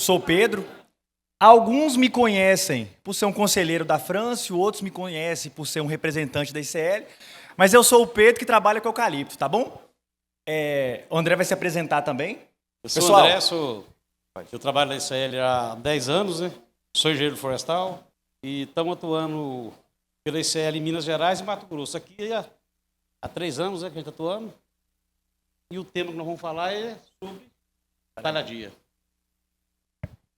sou o Pedro. Alguns me conhecem por ser um conselheiro da França, outros me conhecem por ser um representante da ICL, mas eu sou o Pedro que trabalha com eucalipto, tá bom? O André vai se apresentar também. Eu sou Pessoal, o André, eu trabalho na ICL há 10 anos, né? Sou engenheiro florestal e estamos atuando pela ICL em Minas Gerais e Mato Grosso. Aqui há 3 anos, né, que a gente está atuando. E o tema que nós vamos falar é sobre talhadia.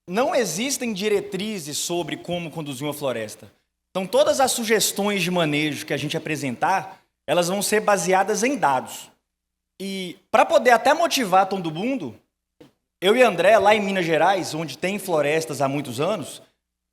não existem diretrizes sobre como conduzir uma floresta. Então, todas as sugestões de manejo que a gente apresentar, elas vão ser baseadas em dados. E para poder até motivar todo mundo, eu e André, lá em Minas Gerais, onde tem florestas há muitos anos,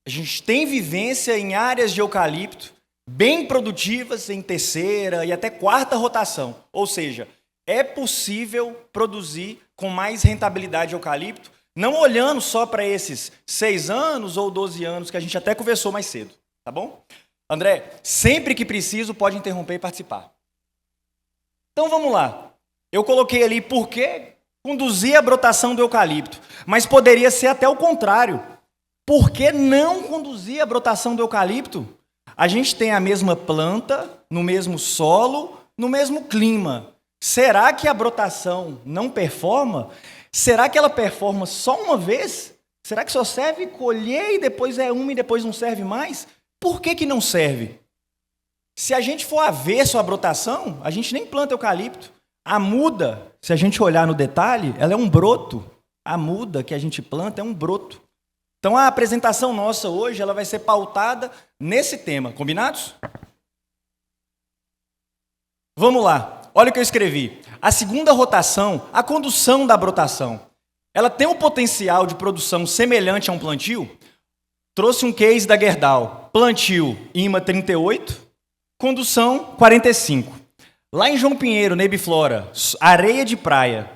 a gente tem vivência em áreas de eucalipto bem produtivas em terceira e até quarta rotação. Ou seja, é possível produzir com mais rentabilidade eucalipto, não olhando só para esses 6 anos ou 12 anos que a gente até conversou mais cedo, tá bom? André, sempre que preciso, pode interromper e participar. Então vamos lá. Eu coloquei ali por que conduzir a brotação do eucalipto, mas poderia ser até o contrário. Por que não conduzir a brotação do eucalipto? A gente tem a mesma planta, no mesmo solo, no mesmo clima. Será que a brotação não performa? Será que ela performa só uma vez? Será que só serve colher e depois é uma e depois não serve mais? Por que não serve? Se a gente for avesso à brotação, a gente nem planta eucalipto. A muda, se a gente olhar no detalhe, ela é um broto. A muda que a gente planta é um broto. Então a apresentação nossa hoje ela vai ser pautada nesse tema. Combinados? Vamos lá. Olha o que eu escrevi. A segunda rotação, a condução da brotação, ela tem um potencial de produção semelhante a um plantio? Trouxe um case da Gerdau. Plantio, IMA 38, condução 45. Lá em João Pinheiro, Nebiflora, areia de praia.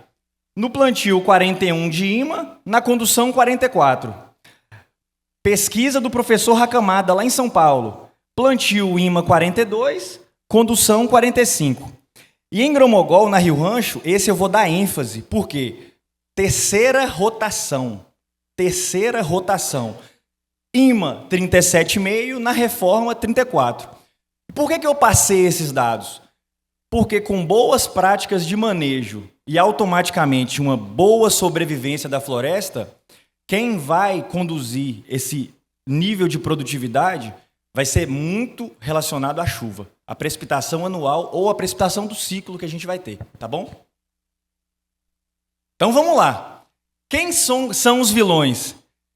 No plantio 41 de IMA, na condução 44. Pesquisa do professor Racamada, lá em São Paulo. Plantio IMA 42, condução 45. E em Gromogol, na Rio Rancho, esse eu vou dar ênfase. Por quê? Terceira rotação. Terceira rotação. IMA 37,5, na reforma 34. Por que eu passei esses dados? Porque com boas práticas de manejo e automaticamente uma boa sobrevivência da floresta, quem vai conduzir esse nível de produtividade vai ser muito relacionado à chuva, à precipitação anual ou à precipitação do ciclo que a gente vai ter, tá bom? Então vamos lá. Quem são os vilões?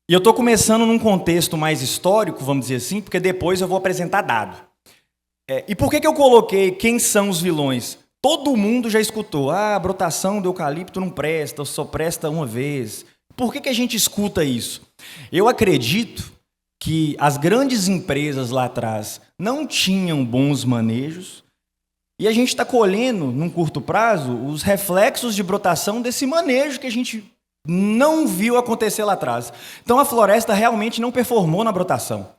E eu estou começando num contexto mais histórico, vamos dizer assim, porque depois eu vou apresentar dado. E por que eu coloquei quem são os vilões? Todo mundo já escutou, a brotação do eucalipto não presta, só presta uma vez. Por que a gente escuta isso? Eu acredito que as grandes empresas lá atrás não tinham bons manejos e a gente está colhendo, num curto prazo, os reflexos de brotação desse manejo que a gente não viu acontecer lá atrás. Então a floresta realmente não performou na brotação.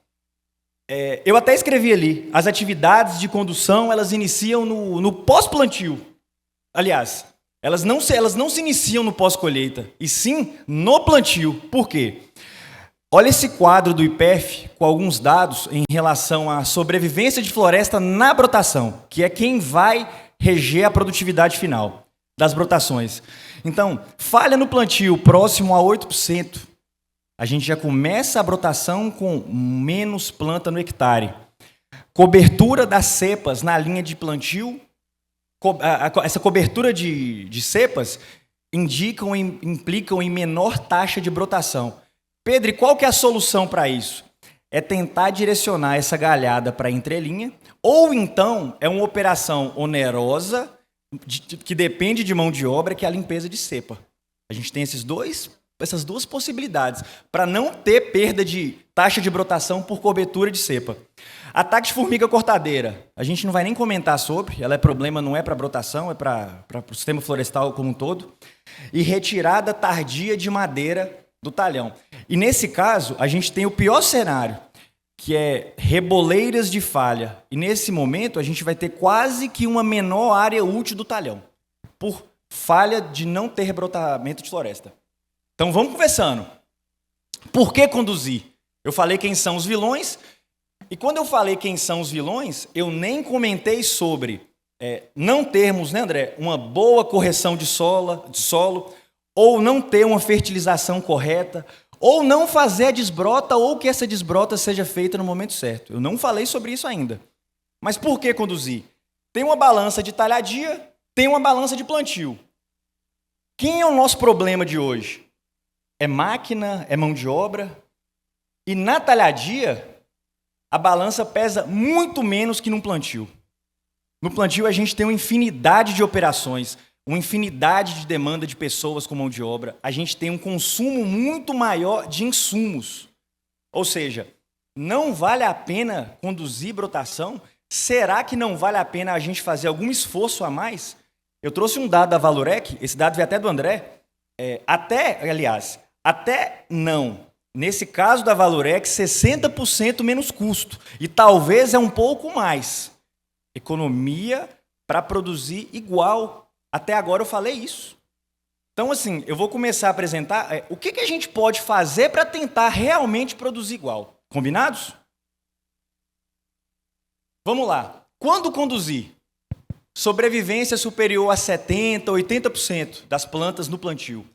Eu até escrevi ali, as atividades de condução elas iniciam no pós-plantio. Aliás, elas não se iniciam no pós-colheita, e sim no plantio. Por quê? Olha esse quadro do IPEF com alguns dados em relação à sobrevivência de floresta na brotação, que é quem vai reger a produtividade final das brotações. Então, falha no plantio próximo a 8%. A gente já começa a brotação com menos planta no hectare. Cobertura das cepas na linha de plantio. Essa cobertura de cepas implicam em menor taxa de brotação. Pedro, e qual que é a solução para isso? É tentar direcionar essa galhada para a entrelinha, ou então é uma operação onerosa, que depende de mão de obra, que é a limpeza de cepa. A gente tem essas duas possibilidades, para não ter perda de taxa de brotação por cobertura de cepa. Ataque de formiga cortadeira, a gente não vai nem comentar sobre, ela é problema, não é para brotação, é para o sistema florestal como um todo. E retirada tardia de madeira do talhão. E nesse caso, a gente tem o pior cenário, que é reboleiras de falha. E nesse momento, a gente vai ter quase que uma menor área útil do talhão, por falha de não ter rebrotamento de floresta. Então vamos conversando. Por que conduzir? Eu falei quem são os vilões, e quando eu falei quem são os vilões, eu nem comentei sobre não termos, né, André, uma boa correção de solo, ou não ter uma fertilização correta, ou não fazer a desbrota, ou que essa desbrota seja feita no momento certo. Eu não falei sobre isso ainda. Mas por que conduzir? Tem uma balança de talhadia, tem uma balança de plantio. Quem é o nosso problema de hoje? É máquina, é mão de obra? E na talhadia, a balança pesa muito menos que num plantio. No plantio, a gente tem uma infinidade de operações, uma infinidade de demanda de pessoas com mão de obra. A gente tem um consumo muito maior de insumos. Ou seja, não vale a pena conduzir brotação? Será que não vale a pena a gente fazer algum esforço a mais? Eu trouxe um dado da Valorec, esse dado veio até do André, até não. Nesse caso da Valorec, 60% menos custo. E talvez é um pouco mais. Economia para produzir igual. Até agora eu falei isso. Então, assim, eu vou começar a apresentar o que a gente pode fazer para tentar realmente produzir igual. Combinados? Vamos lá. Quando conduzir? Sobrevivência superior a 70%, 80% das plantas no plantio.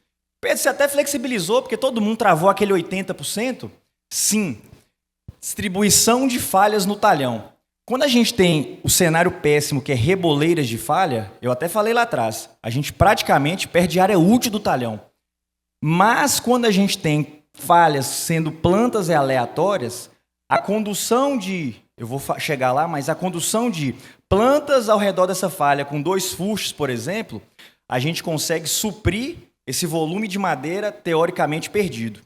Pedro, você até flexibilizou, porque todo mundo travou aquele 80%? Sim. Distribuição de falhas no talhão. Quando a gente tem o cenário péssimo, que é reboleiras de falha, eu até falei lá atrás, a gente praticamente perde área útil do talhão. Mas quando a gente tem falhas sendo plantas aleatórias, a condução de, eu vou chegar lá, mas a condução de plantas ao redor dessa falha com 2 fuxes, por exemplo, a gente consegue suprir esse volume de madeira teoricamente perdido.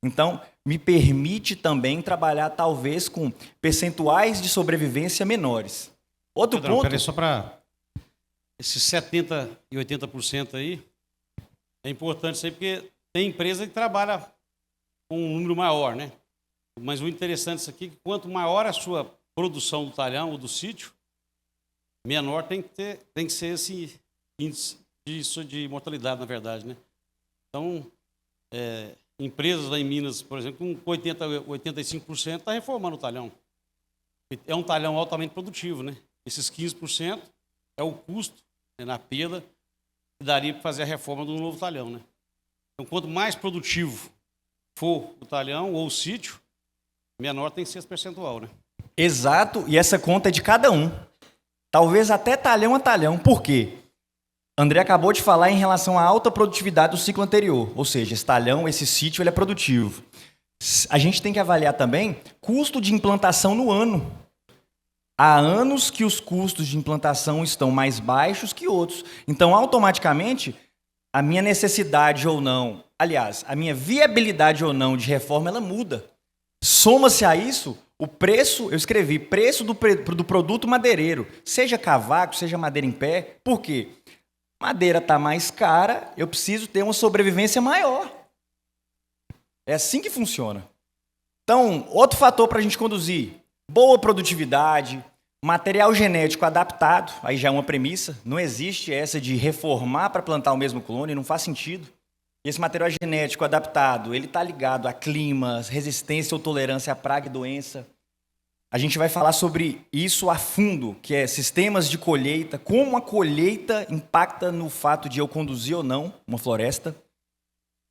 Então, me permite também trabalhar, talvez, com percentuais de sobrevivência menores. Outro ponto... Peraí, só para... Esses 70% e 80% aí, é importante isso aí, porque tem empresa que trabalha com um número maior, né? Mas o interessante disso aqui é que quanto maior a sua produção do talhão ou do sítio, menor tem que ser esse índice de mortalidade, na verdade, né? Então, empresas lá em Minas, por exemplo, com 80%, 85% está reformando o talhão. É um talhão altamente produtivo, né? Esses 15% é o custo, né, na perda que daria para fazer a reforma do novo talhão, né? Então, quanto mais produtivo for o talhão ou o sítio, menor tem que ser esse percentual, né? Exato, e essa conta é de cada um. Talvez até talhão a talhão. Por quê? André acabou de falar em relação à alta produtividade do ciclo anterior, ou seja, esse talhão, esse sítio, ele é produtivo. A gente tem que avaliar também custo de implantação no ano. Há anos que os custos de implantação estão mais baixos que outros. Então, automaticamente, a minha necessidade ou não, aliás, a minha viabilidade ou não de reforma, ela muda. Soma-se a isso o preço, eu escrevi, preço do produto madeireiro, seja cavaco, seja madeira em pé. Por quê? Madeira está mais cara, eu preciso ter uma sobrevivência maior. É assim que funciona. Então, outro fator para a gente conduzir, boa produtividade, material genético adaptado, aí já é uma premissa, não existe essa de reformar para plantar o mesmo clone, não faz sentido. Esse material genético adaptado, ele está ligado a climas, resistência ou tolerância a praga e doença. A gente vai falar sobre isso a fundo, que é sistemas de colheita, como a colheita impacta no fato de eu conduzir ou não uma floresta.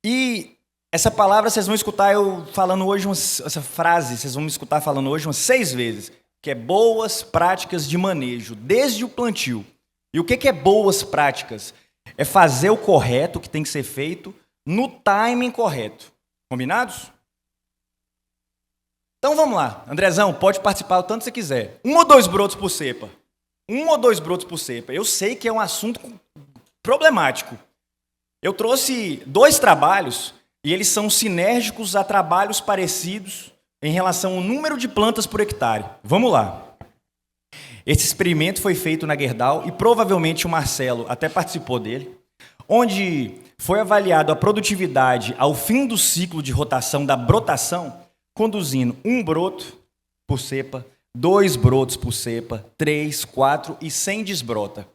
E essa palavra vocês vão escutar eu falando hoje, essa frase, vocês vão me escutar falando hoje umas 6 vezes, que é boas práticas de manejo, desde o plantio. E o que é boas práticas? É fazer o correto, que tem que ser feito, no timing correto. Combinados? Então vamos lá, Andrezão, pode participar o tanto que você quiser. 1 ou 2 brotos por cepa. 1 ou 2 brotos por cepa. Eu sei que é um assunto problemático. Eu trouxe 2 trabalhos e eles são sinérgicos a trabalhos parecidos em relação ao número de plantas por hectare. Vamos lá. Esse experimento foi feito na Gerdau e provavelmente o Marcelo até participou dele, onde foi avaliado a produtividade ao fim do ciclo de rotação da brotação, conduzindo 1 broto por cepa, 2 brotos por cepa, 3, 4 e sem desbrota.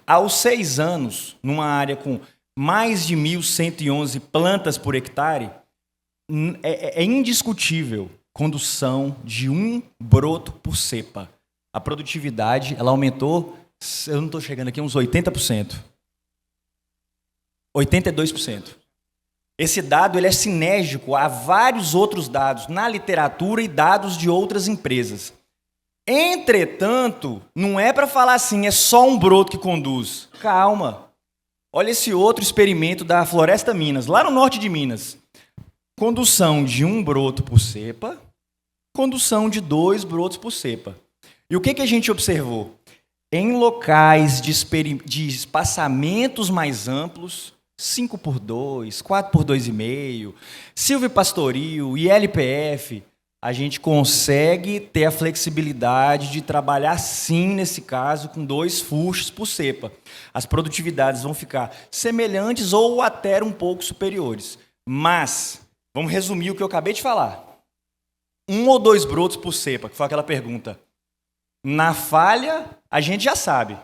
Aos 6 anos, numa área com mais de 1.111 plantas por hectare, é indiscutível condução de um broto por cepa. A produtividade ela aumentou, eu não estou chegando aqui, uns 80%. 82%. Esse dado ele é sinérgico a vários outros dados na literatura e dados de outras empresas. Entretanto, não é para falar assim, é só um broto que conduz. Calma. Olha esse outro experimento da Floresta Minas, lá no norte de Minas. Condução de um broto por cepa, condução de 2 brotos por cepa. E o que a gente observou? Em locais de espaçamentos mais amplos, 5x2, 4x2,5, silvopastoril e LPF, a gente consegue ter a flexibilidade de trabalhar sim, nesse caso, com 2 fuxes por cepa. As produtividades vão ficar semelhantes ou até um pouco superiores. Mas, vamos resumir o que eu acabei de falar. 1 ou 2 brotos por cepa, que foi aquela pergunta. Na falha, a gente já sabe.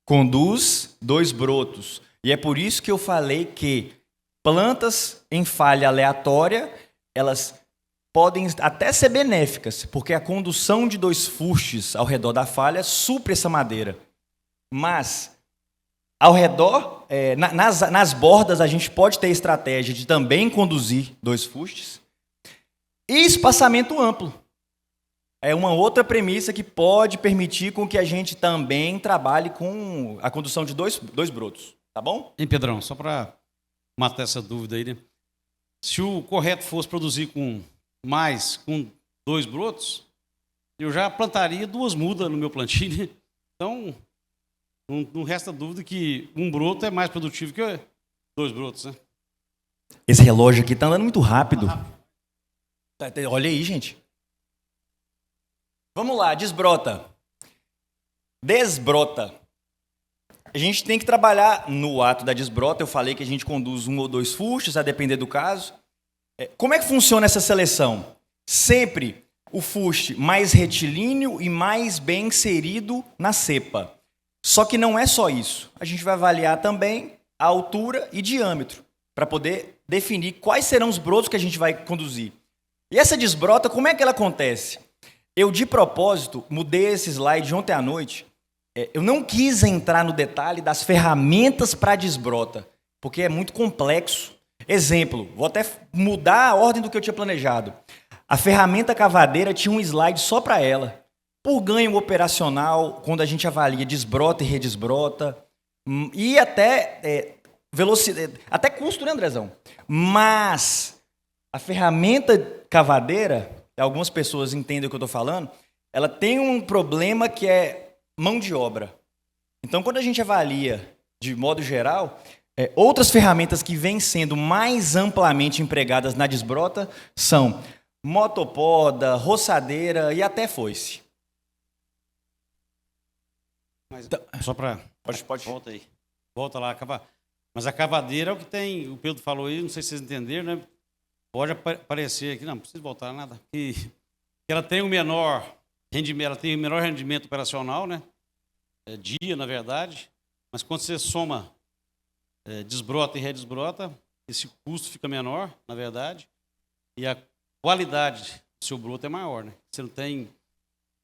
Conduz 2 brotos. E é por isso que eu falei que plantas em falha aleatória, elas podem até ser benéficas, porque a condução de 2 fuxes ao redor da falha supre essa madeira. Mas, ao redor, nas bordas, a gente pode ter a estratégia de também conduzir 2 fuxes. E espaçamento amplo. É uma outra premissa que pode permitir com que a gente também trabalhe com a condução de 2 brotos. Tá bom? Hein, Pedrão, só para matar essa dúvida aí, né? Se o correto fosse produzir com 2 brotos, eu já plantaria 2 mudas no meu plantio, né? Então, não resta dúvida que um broto é mais produtivo que 2 brotos, né? Esse relógio aqui tá andando muito rápido. Olha aí, gente. Vamos lá, desbrota. Desbrota. A gente tem que trabalhar no ato da desbrota. Eu falei que a gente conduz 1 ou 2 fuxes, a depender do caso. Como é que funciona essa seleção? Sempre o fuste mais retilíneo e mais bem inserido na cepa. Só que não é só isso. A gente vai avaliar também a altura e diâmetro, para poder definir quais serão os brotos que a gente vai conduzir. E essa desbrota, como é que ela acontece? Eu, de propósito, mudei esse slide ontem à noite. Eu não quis entrar no detalhe das ferramentas para desbrota, porque é muito complexo. Exemplo, vou até mudar a ordem do que eu tinha planejado. A ferramenta cavadeira tinha um slide só para ela. Por ganho operacional, quando a gente avalia desbrota e redesbrota, e até velocidade, até custo, né, Andrezão? Mas a ferramenta cavadeira, algumas pessoas entendem o que eu estou falando, ela tem um problema que é mão de obra. Então, quando a gente avalia de modo geral, outras ferramentas que vêm sendo mais amplamente empregadas na desbrota são motopoda, roçadeira e até foice. Mas, só para... Pode. Volta aí. Volta lá. Mas a cavadeira é o que tem... O Pedro falou aí, não sei se vocês entenderam, né? Pode aparecer aqui... Não precisa voltar nada. Que ela tem o menor rendimento, operacional, né? Dia, na verdade. Mas quando você soma desbrota e redesbrota, esse custo fica menor, na verdade. E a qualidade do seu broto é maior, né? Você não tem...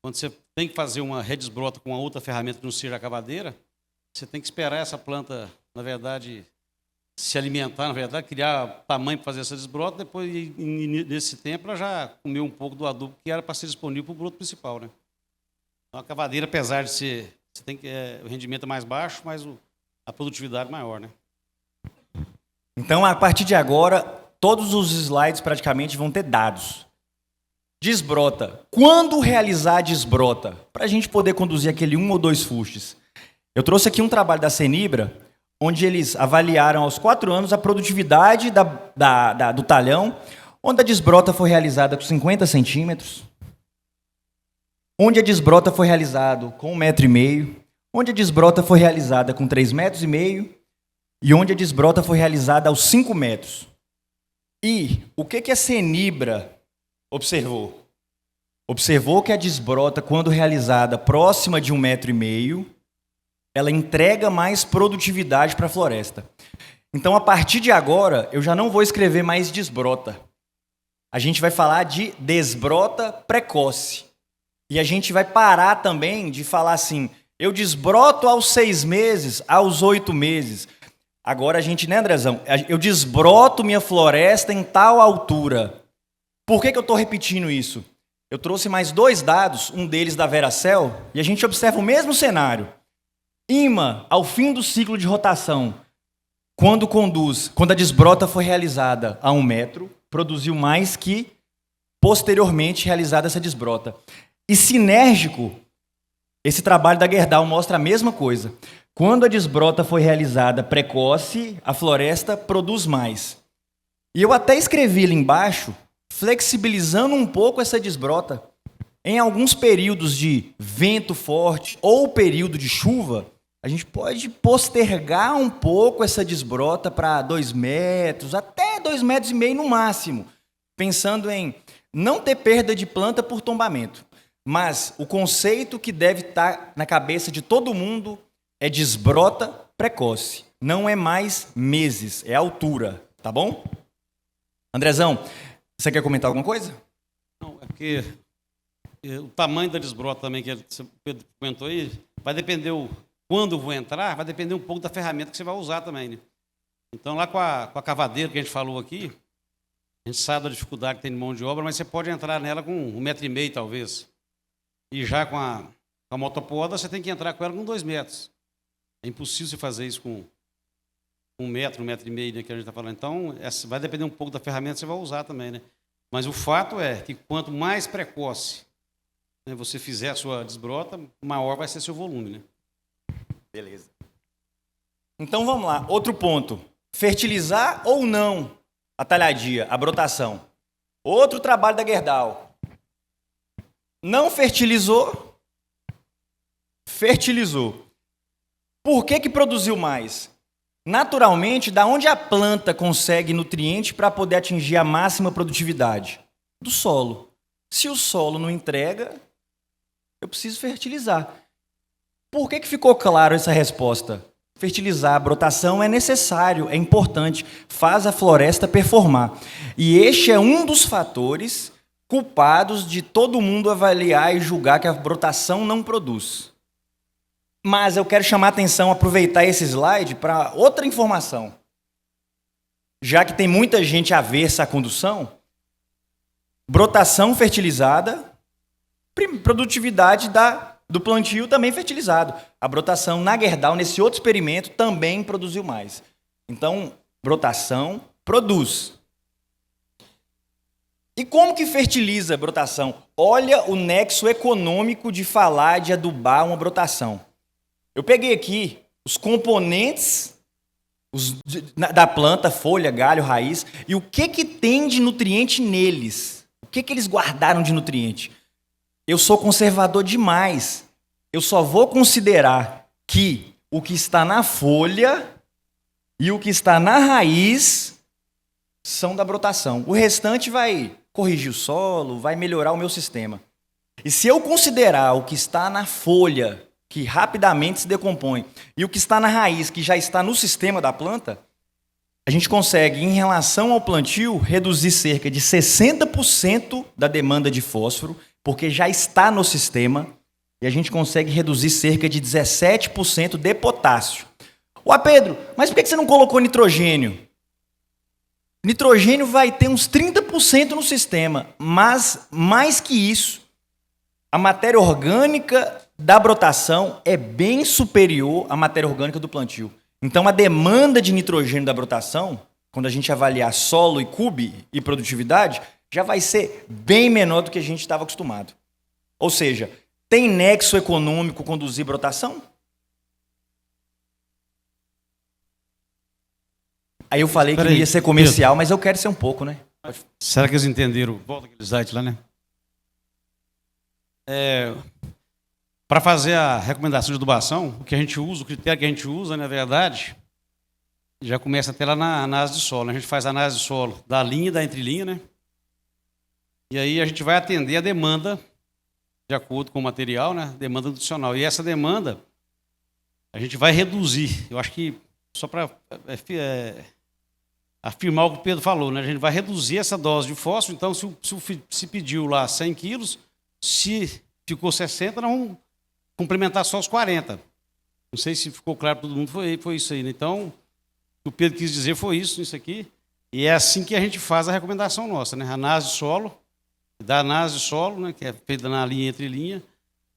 Quando você tem que fazer uma redesbrota com uma outra ferramenta que não seja a cavadeira, você tem que esperar essa planta, na verdade, se alimentar, na verdade, criar tamanho para fazer essa desbrota, depois, nesse tempo, ela já comeu um pouco do adubo que era para ser disponível para o broto principal, né? Então, a cavadeira, apesar de ser... Você tem que, o rendimento é mais baixo, mas a produtividade é maior, né? Então, a partir de agora, todos os slides praticamente vão ter dados. Desbrota. Quando realizar a desbrota? Para a gente poder conduzir aquele 1 ou 2 fuxes. Eu trouxe aqui um trabalho da Senibra, onde eles avaliaram aos 4 anos a produtividade do talhão, onde a desbrota foi realizada com 50 centímetros, onde a desbrota foi realizada com 1,5 metro, onde a desbrota foi realizada com 3,5 metros, e onde a desbrota foi realizada aos 5 metros. E o que a Senibra observou? Observou que a desbrota, quando realizada próxima de 1,5 metro, ela entrega mais produtividade para a floresta. Então, a partir de agora, eu já não vou escrever mais desbrota. a gente vai falar de desbrota precoce. E a gente vai parar também de falar assim, eu desbroto aos 6 meses, aos 8 meses. Agora a gente, né, Andrezão? Eu desbroto minha floresta em tal altura. Por que eu estou repetindo isso? Eu trouxe mais 2 dados, um deles da Veracel, e a gente observa o mesmo cenário. IMA, ao fim do ciclo de rotação, quando a desbrota foi realizada a 1 metro, produziu mais que posteriormente realizada essa desbrota. E sinérgico, esse trabalho da Gerdau mostra a mesma coisa. Quando a desbrota foi realizada precoce, a floresta produz mais. E eu até escrevi ali embaixo, flexibilizando um pouco essa desbrota. Em alguns períodos de vento forte ou período de chuva, a gente pode postergar um pouco essa desbrota para 2 metros, até 2,5 metros no máximo, pensando em não ter perda de planta por tombamento. Mas o conceito que deve estar na cabeça de todo mundo é desbrota precoce. Não é mais meses, é altura, tá bom? Andrezão, você quer comentar alguma coisa? Não, é porque o tamanho da desbrota também, que o Pedro comentou aí, vai depender quando eu vou entrar, vai depender um pouco da ferramenta que você vai usar também, né? Então, lá com a cavadeira que a gente falou aqui, a gente sabe da dificuldade que tem de mão de obra, mas você pode entrar nela com 1,5 metro, talvez. E já com a motopoda, você tem que entrar com ela com 2 metros. É impossível você fazer isso com 1 metro, 1,5 metro, né, que a gente está falando. Então, vai depender um pouco da ferramenta que você vai usar também, né? Mas o fato é que quanto mais precoce, né, você fizer a sua desbrota, maior vai ser seu volume, né? Beleza. Então vamos lá, outro ponto. Fertilizar ou não a talhadia, a brotação. Outro trabalho da Gerdau. Não fertilizou, fertilizou. Por que produziu mais? Naturalmente, da onde a planta consegue nutriente para poder atingir a máxima produtividade? Do solo. Se o solo não entrega, eu preciso fertilizar. Por que ficou claro essa resposta? Fertilizar, a brotação é necessário, é importante, faz a floresta performar. E este é um dos fatores culpados de todo mundo avaliar e julgar que a brotação não produz. Mas eu quero chamar a atenção, aproveitar esse slide para outra informação. Já que tem muita gente aversa à condução, brotação fertilizada, produtividade do plantio também fertilizado. A brotação na Gerdau, nesse outro experimento, também produziu mais. Então, brotação produz. E como que fertiliza a brotação? Olha o nexo econômico de falar de adubar uma brotação. Eu peguei aqui os componentes da planta, folha, galho, raiz, e o que tem de nutriente neles. O que eles guardaram de nutriente? Eu sou conservador demais. Eu só vou considerar que o que está na folha e o que está na raiz são da brotação. O restante vai corrigir o solo, vai melhorar o meu sistema. E se eu considerar o que está na folha, que rapidamente se decompõe, e o que está na raiz, que já está no sistema da planta, a gente consegue, em relação ao plantio, reduzir cerca de 60% da demanda de fósforo, porque já está no sistema, e a gente consegue reduzir cerca de 17% de potássio. Ué, Pedro, mas por que você não colocou nitrogênio? Nitrogênio vai ter uns 30% no sistema, mas mais que isso, a matéria orgânica da brotação é bem superior à matéria orgânica do plantio. Então, a demanda de nitrogênio da brotação, quando a gente avaliar solo e CUB e produtividade, já vai ser bem menor do que a gente estava acostumado. Ou seja, tem nexo econômico conduzir brotação? Aí eu falei que não ia ser comercial, mas eu quero ser um pouco, né? Será que eles entenderam? Volta aquele slide lá, né? Para fazer a recomendação de adubação, o que a gente usa, o critério que a gente usa, na verdade, já começa até lá na análise de solo. A gente faz a análise de solo da linha e da entrelinha, né? E aí a gente vai atender a demanda de acordo com o material, né? Demanda nutricional. E essa demanda a gente vai reduzir. Eu acho que só para afirmar o que o Pedro falou, né? A gente vai reduzir essa dose de fósforo, então se pediu lá 100 quilos, se ficou 60, nós vamos complementar só os 40. Não sei se ficou claro para todo mundo, foi isso aí, né? Então, o que o Pedro quis dizer foi isso aqui, e é assim que a gente faz a recomendação nossa, né? Análise de solo, da análise de solo, né, que é feita na linha entre linha,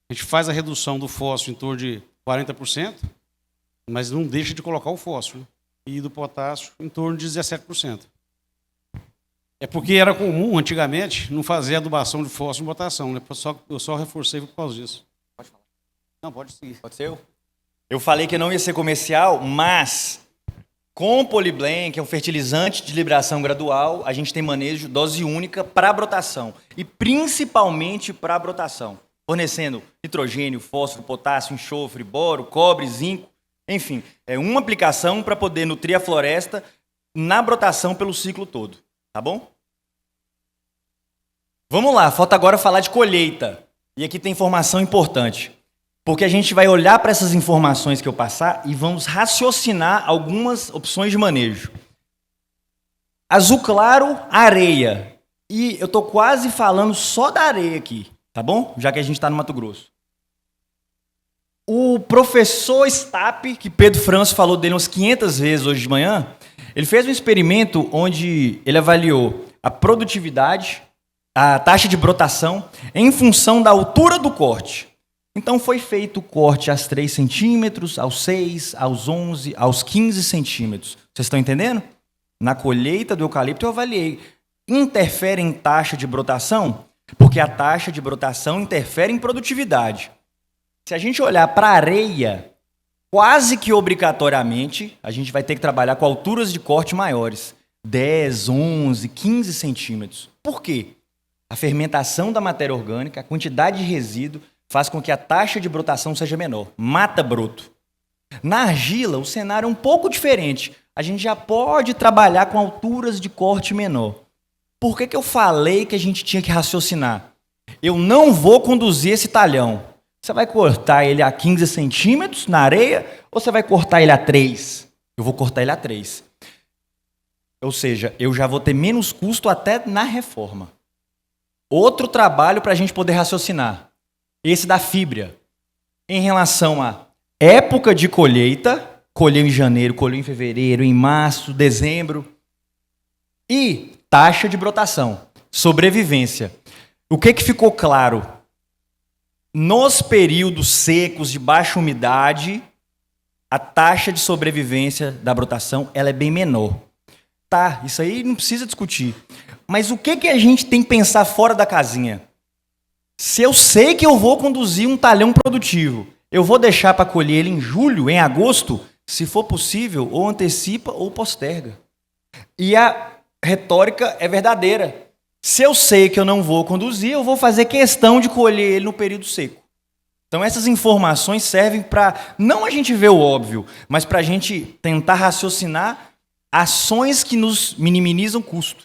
a gente faz a redução do fósforo em torno de 40%, mas não deixa de colocar o fósforo, né? E do potássio em torno de 17%. É porque era comum, antigamente, não fazer adubação de fósforo em botação, né? Eu só reforcei por causa disso. Pode falar. Não, pode seguir. Pode ser eu? Eu falei que não ia ser comercial, mas com o Polyblend, que é um fertilizante de liberação gradual, a gente tem manejo dose única para brotação. E principalmente para brotação. Fornecendo nitrogênio, fósforo, potássio, enxofre, boro, cobre, zinco. Enfim, é uma aplicação para poder nutrir a floresta na brotação pelo ciclo todo. Tá bom? Vamos lá, falta agora falar de colheita. E aqui tem informação importante. Porque a gente vai olhar para essas informações que eu passar e vamos raciocinar algumas opções de manejo. Azul claro, areia. E eu estou quase falando só da areia aqui, tá bom? Já que a gente está no Mato Grosso. O professor Stapp, que Pedro Franço falou dele umas 500 vezes hoje de manhã, ele fez um experimento onde ele avaliou a produtividade, a taxa de brotação, em função da altura do corte. Então foi feito o corte aos 3 centímetros, aos 6, aos 11, aos 15 centímetros. Vocês estão entendendo? Na colheita do eucalipto eu avaliei. Interfere em taxa de brotação? Porque a taxa de brotação interfere em produtividade. Se a gente olhar para a areia, quase que obrigatoriamente, a gente vai ter que trabalhar com alturas de corte maiores. 10, 11, 15 centímetros. Por quê? A fermentação da matéria orgânica, a quantidade de resíduo, faz com que a taxa de brotação seja menor. Mata broto. Na argila, o cenário é um pouco diferente. A gente já pode trabalhar com alturas de corte menor. Por que eu falei que a gente tinha que raciocinar? Eu não vou conduzir esse talhão. Você vai cortar ele a 15 centímetros na areia ou você vai cortar ele a 3? Eu vou cortar ele a 3. Ou seja, eu já vou ter menos custo até na reforma. Outro trabalho para a gente poder raciocinar. Esse da fibra. Em relação à época de colheita, colheu em janeiro, colheu em fevereiro, em março, dezembro. E taxa de brotação, sobrevivência. O que ficou claro? Nos períodos secos de baixa umidade, a taxa de sobrevivência da brotação ela é bem menor. Tá, isso aí não precisa discutir. Mas o que a gente tem que pensar fora da casinha? Se eu sei que eu vou conduzir um talhão produtivo, eu vou deixar para colher ele em julho, em agosto? Se for possível, ou antecipa ou posterga. E a retórica é verdadeira. Se eu sei que eu não vou conduzir, eu vou fazer questão de colher ele no período seco. Então essas informações servem para, não a gente ver o óbvio, mas para a gente tentar raciocinar ações que nos minimizam custo.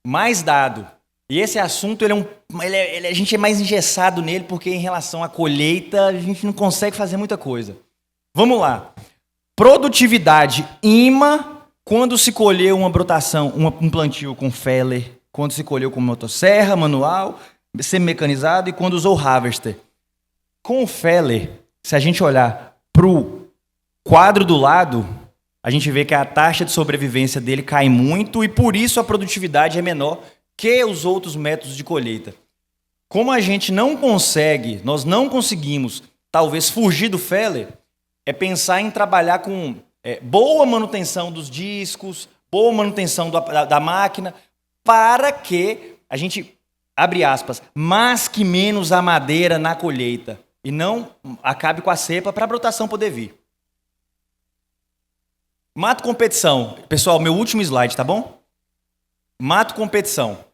Mais dado. E esse assunto, a gente é mais engessado nele, porque em relação à colheita, a gente não consegue fazer muita coisa. Vamos lá. Produtividade IMA quando se colheu uma brotação, um plantio com feller, quando se colheu com motosserra, manual, semi-mecanizado e quando usou harvester. Com o feller, se a gente olhar para o quadro do lado, a gente vê que a taxa de sobrevivência dele cai muito e por isso a produtividade é menor que os outros métodos de colheita. Como a gente não consegue, nós não conseguimos, talvez, fugir do feller, é pensar em trabalhar com boa manutenção dos discos, boa manutenção da máquina, para que a gente, abre aspas, masque menos a madeira na colheita e não acabe com a cepa para a brotação poder vir. Mato competição. Pessoal, meu último slide, tá bom? Mato competição.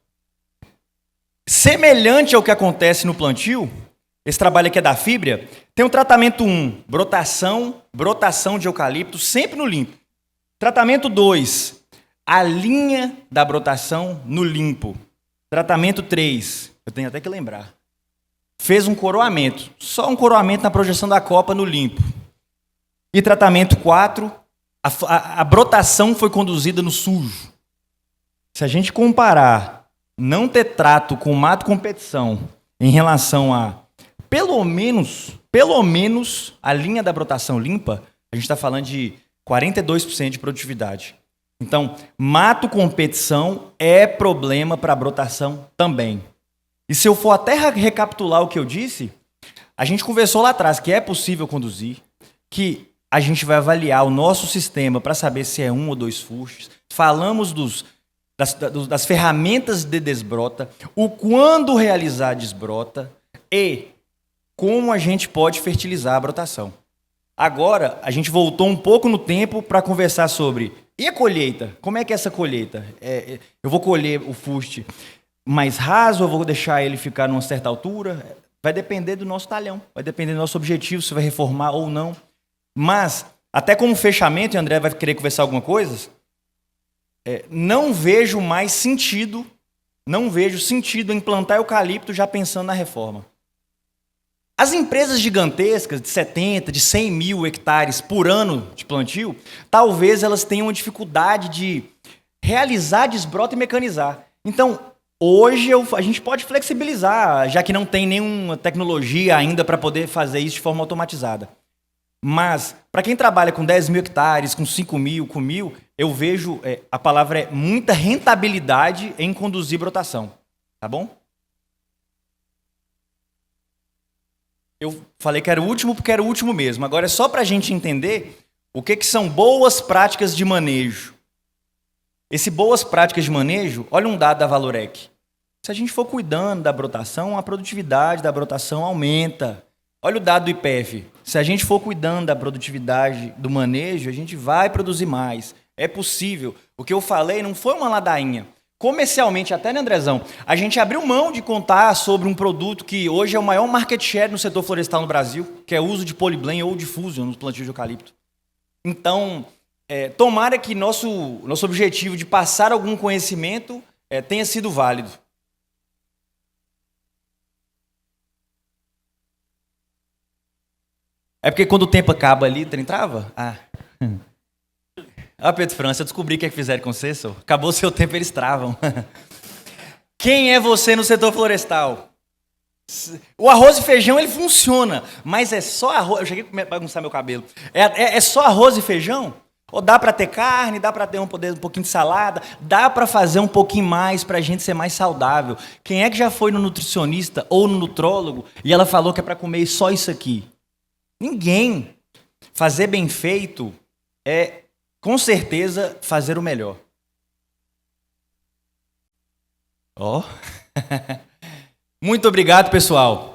Semelhante ao que acontece no plantio, esse trabalho aqui é da fibra, tem o tratamento 1, brotação de eucalipto, sempre no limpo. Tratamento 2, a linha da brotação no limpo. Tratamento 3, eu tenho até que lembrar, fez um coroamento, só um coroamento na projeção da copa no limpo. E tratamento 4, A brotação foi conduzida no sujo. Se a gente comparar não ter trato com mato competição em relação a pelo menos a linha da brotação limpa, a gente está falando de 42% de produtividade. Então, mato competição é problema para a brotação também. E se eu for até recapitular o que eu disse, a gente conversou lá atrás que é possível conduzir, que a gente vai avaliar o nosso sistema para saber se é 1 ou 2 fustes. Falamos das ferramentas de desbrota, o quando realizar a desbrota e como a gente pode fertilizar a brotação. Agora, a gente voltou um pouco no tempo para conversar sobre e a colheita. Como é que é essa colheita? Eu vou colher o fuste mais raso, eu vou deixar ele ficar numa certa altura? Vai depender do nosso talhão, vai depender do nosso objetivo, se vai reformar ou não. Mas, até como fechamento, e André vai querer conversar alguma coisa, não vejo sentido em plantar eucalipto já pensando na reforma. As empresas gigantescas de 70, de 100 mil hectares por ano de plantio, talvez elas tenham uma dificuldade de realizar desbrota e mecanizar. Então, hoje a gente pode flexibilizar, já que não tem nenhuma tecnologia ainda para poder fazer isso de forma automatizada. Mas, para quem trabalha com 10 mil hectares, com 5 mil, com 1.000, eu vejo, a palavra é muita rentabilidade em conduzir brotação. Tá bom? Eu falei que era o último porque era o último mesmo. Agora é só para a gente entender o que são boas práticas de manejo. Esse boas práticas de manejo, olha um dado da Valorec. Se a gente for cuidando da brotação, a produtividade da brotação aumenta. Olha o dado do IPEF. Se a gente for cuidando da produtividade do manejo, a gente vai produzir mais. É possível. O que eu falei não foi uma ladainha. Comercialmente, até, né, Andrezão? A gente abriu mão de contar sobre um produto que hoje é o maior market share no setor florestal no Brasil, que é o uso de polyblend ou diffusion nos plantios de eucalipto. Então, tomara que nosso objetivo de passar algum conhecimento tenha sido válido. É porque quando o tempo acaba ali, o trem trava? Pedro França, eu descobri o que fizeram com você, só. Acabou o seu tempo, eles travam. Quem é você no setor florestal? O arroz e feijão, ele funciona, mas é só arroz... Eu cheguei a bagunçar meu cabelo. É só arroz e feijão? Ou dá para ter carne, dá para ter um pouquinho de salada, dá para fazer um pouquinho mais para a gente ser mais saudável. Quem é que já foi no nutricionista ou no nutrólogo e ela falou que é para comer só isso aqui? Ninguém. Fazer bem feito é, com certeza, fazer o melhor. Muito obrigado, pessoal.